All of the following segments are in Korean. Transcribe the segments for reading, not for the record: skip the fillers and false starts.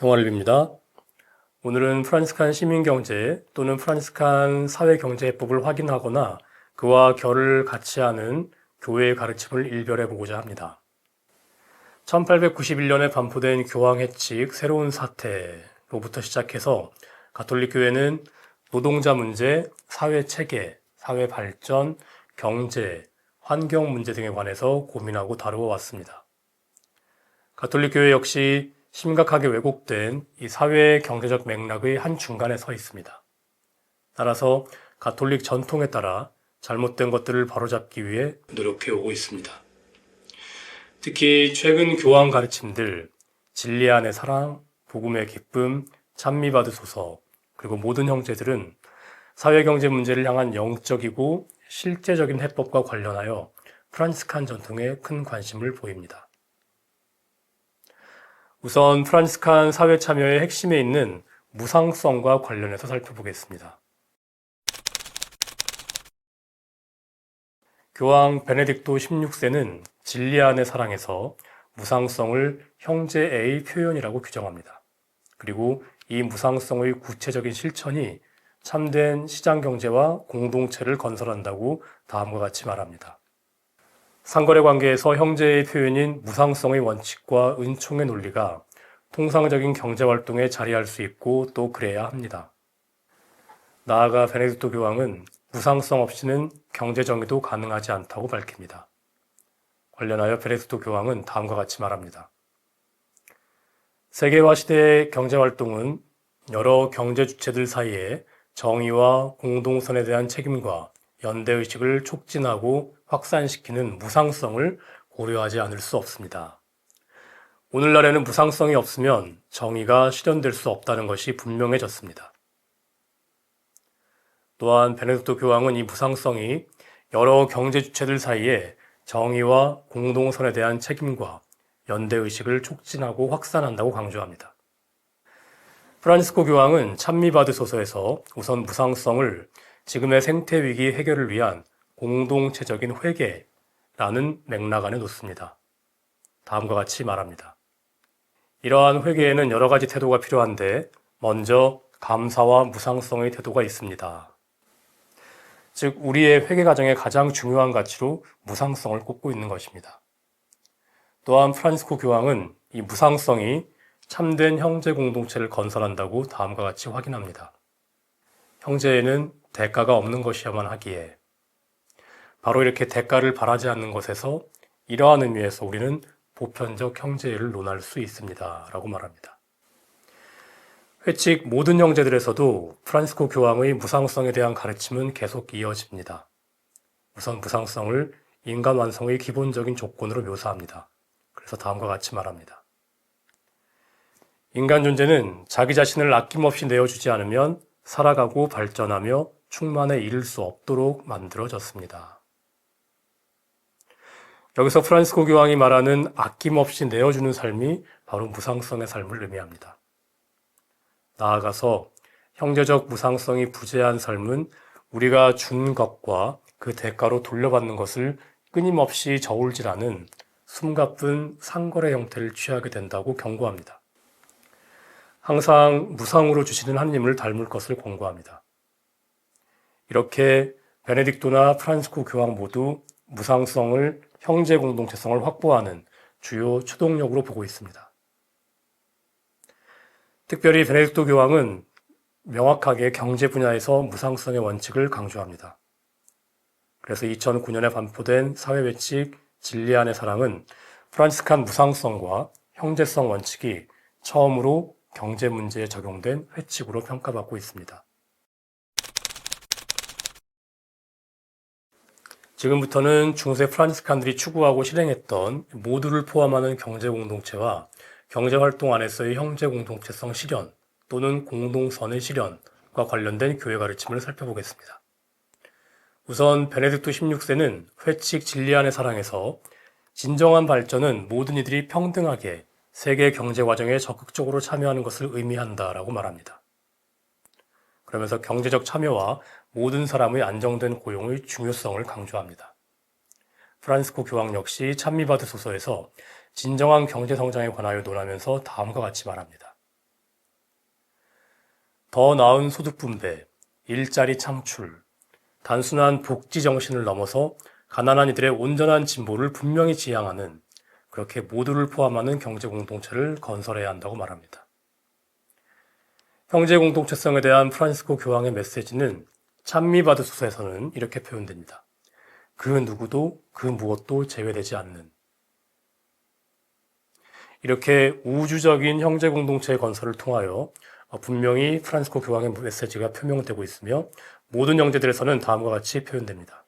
평화를빕니다. 오늘은 프란시스칸 시민경제 또는 프란시스칸 사회경제법을 확인하거나 그와 결을 같이 하는 교회의 가르침을 일별해 보고자 합니다. 1891년에 반포된 교황 해칙 새로운 사태로부터 시작해서 가톨릭 교회는 노동자 문제, 사회 체계, 사회 발전, 경제, 환경 문제 등에 관해서 고민하고 다루어 왔습니다. 가톨릭 교회 역시 심각하게 왜곡된 이 사회 경제적 맥락의 한 중간에 서 있습니다. 따라서 가톨릭 전통에 따라 잘못된 것들을 바로잡기 위해 노력해 오고 있습니다. 특히 최근 교황 가르침들, 진리 안의 사랑, 복음의 기쁨, 찬미받으소서, 그리고 모든 형제들은 사회경제 문제를 향한 영적이고 실제적인 해법과 관련하여 프란시스칸 전통에 큰 관심을 보입니다. 우선 프란시스칸 사회 참여의 핵심에 있는 무상성과 관련해서 살펴보겠습니다. 교황 베네딕토 16세는 진리 안의 사랑에서 무상성을 형제의 표현이라고 규정합니다. 그리고 이 무상성의 구체적인 실천이 참된 시장경제와 공동체를 건설한다고 다음과 같이 말합니다. 상거래 관계에서 형제의 표현인 무상성의 원칙과 은총의 논리가 통상적인 경제활동에 자리할 수 있고 또 그래야 합니다. 나아가 베네딕토 교황은 무상성 없이는 경제정의도 가능하지 않다고 밝힙니다. 관련하여 베네딕토 교황은 다음과 같이 말합니다. 세계화 시대의 경제활동은 여러 경제 주체들 사이에 정의와 공동선에 대한 책임과 연대의식을 촉진하고 확산시키는 무상성을 고려하지 않을 수 없습니다. 오늘날에는 무상성이 없으면 정의가 실현될 수 없다는 것이 분명해졌습니다. 또한 베네딕토 교황은 이 무상성이 여러 경제 주체들 사이에 정의와 공동선에 대한 책임과 연대의식을 촉진하고 확산한다고 강조합니다. 프란시스코 교황은 찬미받으소서에서 우선 무상성을 지금의 생태위기 해결을 위한 공동체적인 회개라는 맥락 안에 놓습니다. 다음과 같이 말합니다. 이러한 회개에는 여러 가지 태도가 필요한데 먼저 감사와 무상성의 태도가 있습니다. 즉 우리의 회개 과정의 가장 중요한 가치로 무상성을 꼽고 있는 것입니다. 또한 프란시스코 교황은 이 무상성이 참된 형제 공동체를 건설한다고 다음과 같이 확인합니다. 형제에는 대가가 없는 것이어야만 하기에 바로 이렇게 대가를 바라지 않는 것에서 이러한 의미에서 우리는 보편적 형제를 논할 수 있습니다. 라고 말합니다. 회칙 모든 형제들에서도 프란시스코 교황의 무상성에 대한 가르침은 계속 이어집니다. 우선 무상성을 인간 완성의 기본적인 조건으로 묘사합니다. 그래서 다음과 같이 말합니다. 인간 존재는 자기 자신을 아낌없이 내어주지 않으면 살아가고 발전하며 충만에 이를 수 없도록 만들어졌습니다. 여기서 프란시스코 교황이 말하는 아낌없이 내어주는 삶이 바로 무상성의 삶을 의미합니다. 나아가서 형제적 무상성이 부재한 삶은 우리가 준 것과 그 대가로 돌려받는 것을 끊임없이 저울질하는 숨가쁜 상거래 형태를 취하게 된다고 경고합니다. 항상 무상으로 주시는 하느님을 닮을 것을 권고합니다. 이렇게 베네딕토나 프란시스코 교황 모두 무상성을 형제 공동체성을 확보하는 주요 추동력으로 보고 있습니다. 특별히 베네딕토 교황은 명확하게 경제 분야에서 무상성의 원칙을 강조합니다. 그래서 2009년에 반포된 사회회칙 진리 안의 사랑은 프란시스칸 무상성과 형제성 원칙이 처음으로 경제 문제에 적용된 회칙으로 평가받고 있습니다. 지금부터는 중세 프란시스칸들이 추구하고 실행했던 모두를 포함하는 경제 공동체와 경제활동 안에서의 형제 공동체성 실현 또는 공동선의 실현과 관련된 교회 가르침을 살펴보겠습니다. 우선 베네딕토 16세는 회칙 진리 안의 사랑에서 진정한 발전은 모든 이들이 평등하게 세계 경제 과정에 적극적으로 참여하는 것을 의미한다라고 말합니다. 그러면서 경제적 참여와 모든 사람의 안정된 고용의 중요성을 강조합니다. 프란시스코 교황 역시 찬미받으소서에서 진정한 경제 성장에 관하여 논하면서 다음과 같이 말합니다. 더 나은 소득 분배, 일자리 창출, 단순한 복지 정신을 넘어서 가난한 이들의 온전한 진보를 분명히 지향하는, 그렇게 모두를 포함하는 경제 공동체를 건설해야 한다고 말합니다. 형제 공동체성에 대한 프란시스코 교황의 메시지는 찬미바드소서에서는 이렇게 표현됩니다. 그 누구도 그 무엇도 제외되지 않는. 이렇게 우주적인 형제 공동체의 건설을 통하여 분명히 프란시스코 교황의 메시지가 표명되고 있으며 모든 형제들에서는 다음과 같이 표현됩니다.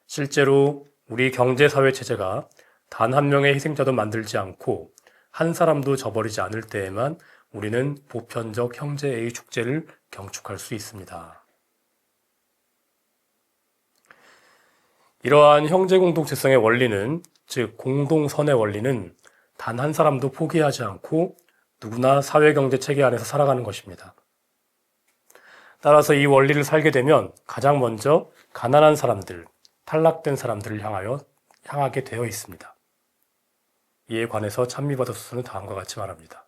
실제로 우리 경제사회 체제가 단 한 명의 희생자도 만들지 않고 한 사람도 저버리지 않을 때에만 우리는 보편적 형제의 축제를 경축할 수 있습니다. 이러한 형제 공동체성의 원리는, 즉 공동선의 원리는 단 한 사람도 포기하지 않고 누구나 사회경제 체계 안에서 살아가는 것입니다. 따라서 이 원리를 살게 되면 가장 먼저 가난한 사람들, 탈락된 사람들을 향하게 되어 있습니다. 이에 관해서 찬미바드소서는 다음과 같이 말합니다.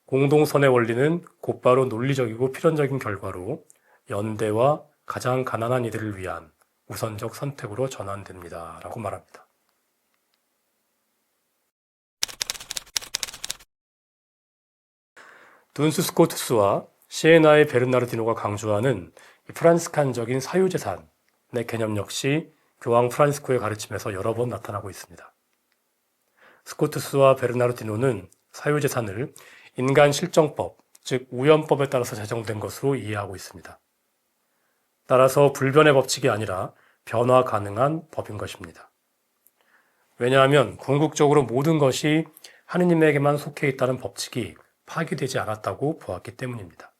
공동선의 원리는 곧바로 논리적이고 필연적인 결과로 연대와 가장 가난한 이들을 위한 우선적 선택으로 전환됩니다. 라고 말합니다. 둔스 스코투스와 시에나의 베르나르디노가 강조하는 프란스칸적인 사유재산의 개념 역시 교황 프란시스코의 가르침에서 여러 번 나타나고 있습니다. 스코투스와 베르나르디노는 사유재산을 인간 실정법, 즉 우연법에 따라서 제정된 것으로 이해하고 있습니다. 따라서 불변의 법칙이 아니라 변화 가능한 법인 것입니다. 왜냐하면 궁극적으로 모든 것이 하느님에게만 속해 있다는 법칙이 파기되지 않았다고 보았기 때문입니다.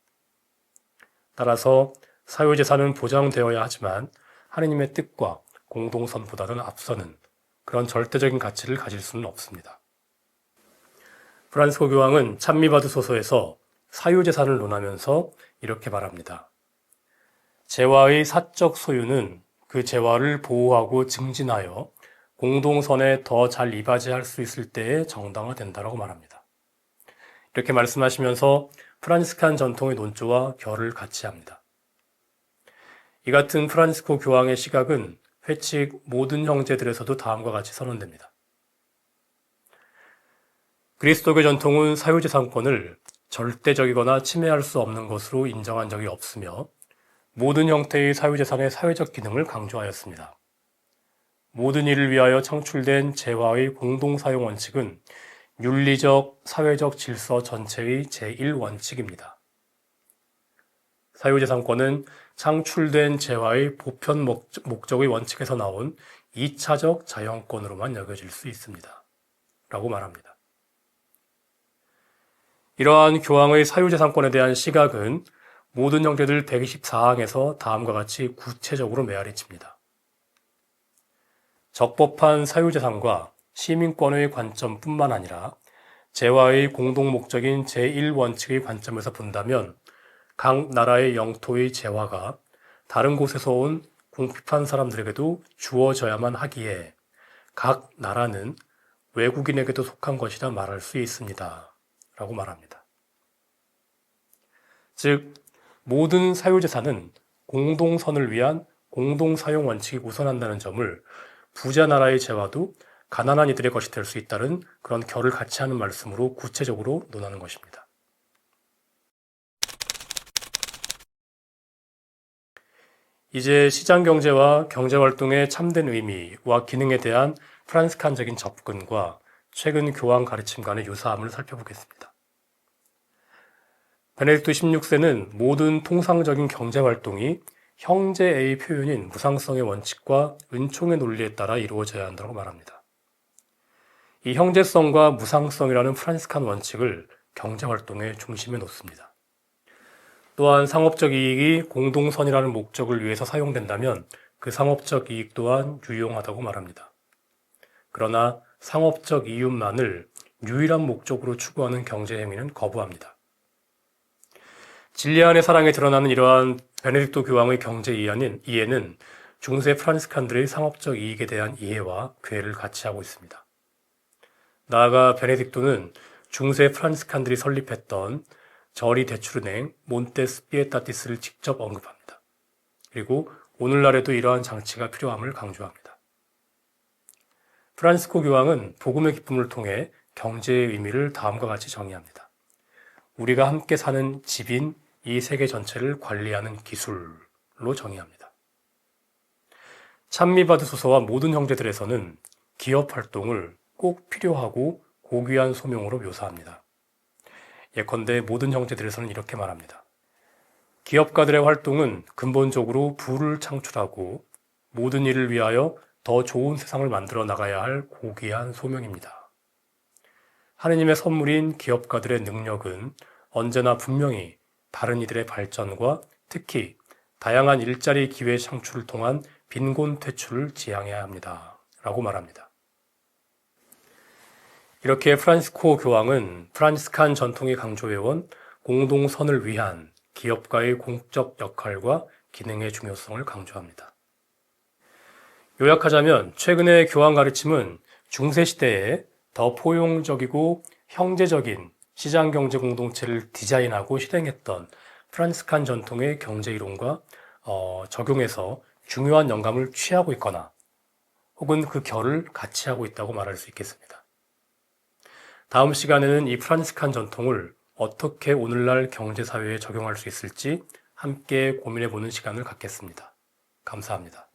따라서 사유재산은 보장되어야 하지만 하느님의 뜻과 공동선보다는 앞서는 그런 절대적인 가치를 가질 수는 없습니다. 프란시스코 교황은 찬미바드소서에서 사유재산을 논하면서 이렇게 말합니다. 재화의 사적 소유는 그 재화를 보호하고 증진하여 공동선에 더 잘 이바지할 수 있을 때에 정당화된다고 말합니다. 이렇게 말씀하시면서 프란시스칸 전통의 논조와 결을 같이 합니다. 이 같은 프란시스코 교황의 시각은 회칙 모든 형제들에서도 다음과 같이 선언됩니다. 그리스도교 전통은 사유재산권을 절대적이거나 침해할 수 없는 것으로 인정한 적이 없으며 모든 형태의 사유재산의 사회적 기능을 강조하였습니다. 모든 일을 위하여 창출된 재화의 공동사용 원칙은 윤리적, 사회적 질서 전체의 제1원칙입니다. 사유재산권은 창출된 재화의 보편 목적의 원칙에서 나온 2차적 자연권으로만 여겨질 수 있습니다. 라고 말합니다. 이러한 교황의 사유재산권에 대한 시각은 모든 형제들 124항에서 다음과 같이 구체적으로 메아리칩니다. 적법한 사유재산과 시민권의 관점뿐만 아니라 재화의 공동 목적인 제1원칙의 관점에서 본다면 각 나라의 영토의 재화가 다른 곳에서 온 궁핍한 사람들에게도 주어져야만 하기에 각 나라는 외국인에게도 속한 것이라 말할 수 있습니다. 라고 말합니다. 즉, 모든 사유재산은 공동선을 위한 공동사용 원칙이 우선한다는 점을 부자 나라의 재화도 가난한 이들의 것이 될 수 있다는 그런 결을 같이 하는 말씀으로 구체적으로 논하는 것입니다. 이제 시장경제와 경제활동의 참된 의미와 기능에 대한 프란스칸적인 접근과 최근 교황 가르침 간의 유사함을 살펴보겠습니다. 베네딕토 16세는 모든 통상적인 경제활동이 형제의 표현인 무상성의 원칙과 은총의 논리에 따라 이루어져야 한다고 말합니다. 이 형제성과 무상성이라는 프란스칸 원칙을 경제활동의 중심에 놓습니다. 또한 상업적 이익이 공동선이라는 목적을 위해서 사용된다면 그 상업적 이익 또한 유용하다고 말합니다. 그러나 상업적 이윤만을 유일한 목적으로 추구하는 경제행위는 거부합니다. 진리 안의 사랑에 드러나는 이러한 베네딕토 교황의 경제 이해는 중세 프란시스칸들의 상업적 이익에 대한 이해와 괴를 같이 하고 있습니다. 나아가 베네딕토는 중세 프란스칸들이 설립했던 저리 대출은행 몬테스피에타티스를 직접 언급합니다. 그리고 오늘날에도 이러한 장치가 필요함을 강조합니다. 프란시스코 교황은 복음의 기쁨을 통해 경제의 의미를 다음과 같이 정의합니다. 우리가 함께 사는 집인 이 세계 전체를 관리하는 기술로 정의합니다. 찬미받으소서와 모든 형제들에서는 기업 활동을 꼭 필요하고 고귀한 소명으로 묘사합니다. 예컨대 모든 형제들에서는 이렇게 말합니다. 기업가들의 활동은 근본적으로 부를 창출하고 모든 일을 위하여 더 좋은 세상을 만들어 나가야 할 고귀한 소명입니다. 하느님의 선물인 기업가들의 능력은 언제나 분명히 다른 이들의 발전과 특히 다양한 일자리 기회 창출을 통한 빈곤 퇴출을 지향해야 합니다. 라고 말합니다. 이렇게 프란시스코 교황은 프란시스칸 전통이 강조해온 공동선을 위한 기업가의 공적 역할과 기능의 중요성을 강조합니다. 요약하자면 최근의 교황 가르침은 중세시대에 더 포용적이고 형제적인 시장경제 공동체를 디자인하고 실행했던 프란시스칸 전통의 경제이론과 적용해서 중요한 영감을 취하고 있거나 혹은 그 결을 같이 하고 있다고 말할 수 있겠습니다. 다음 시간에는 이 프란시스칸 전통을 어떻게 오늘날 경제사회에 적용할 수 있을지 함께 고민해보는 시간을 갖겠습니다. 감사합니다.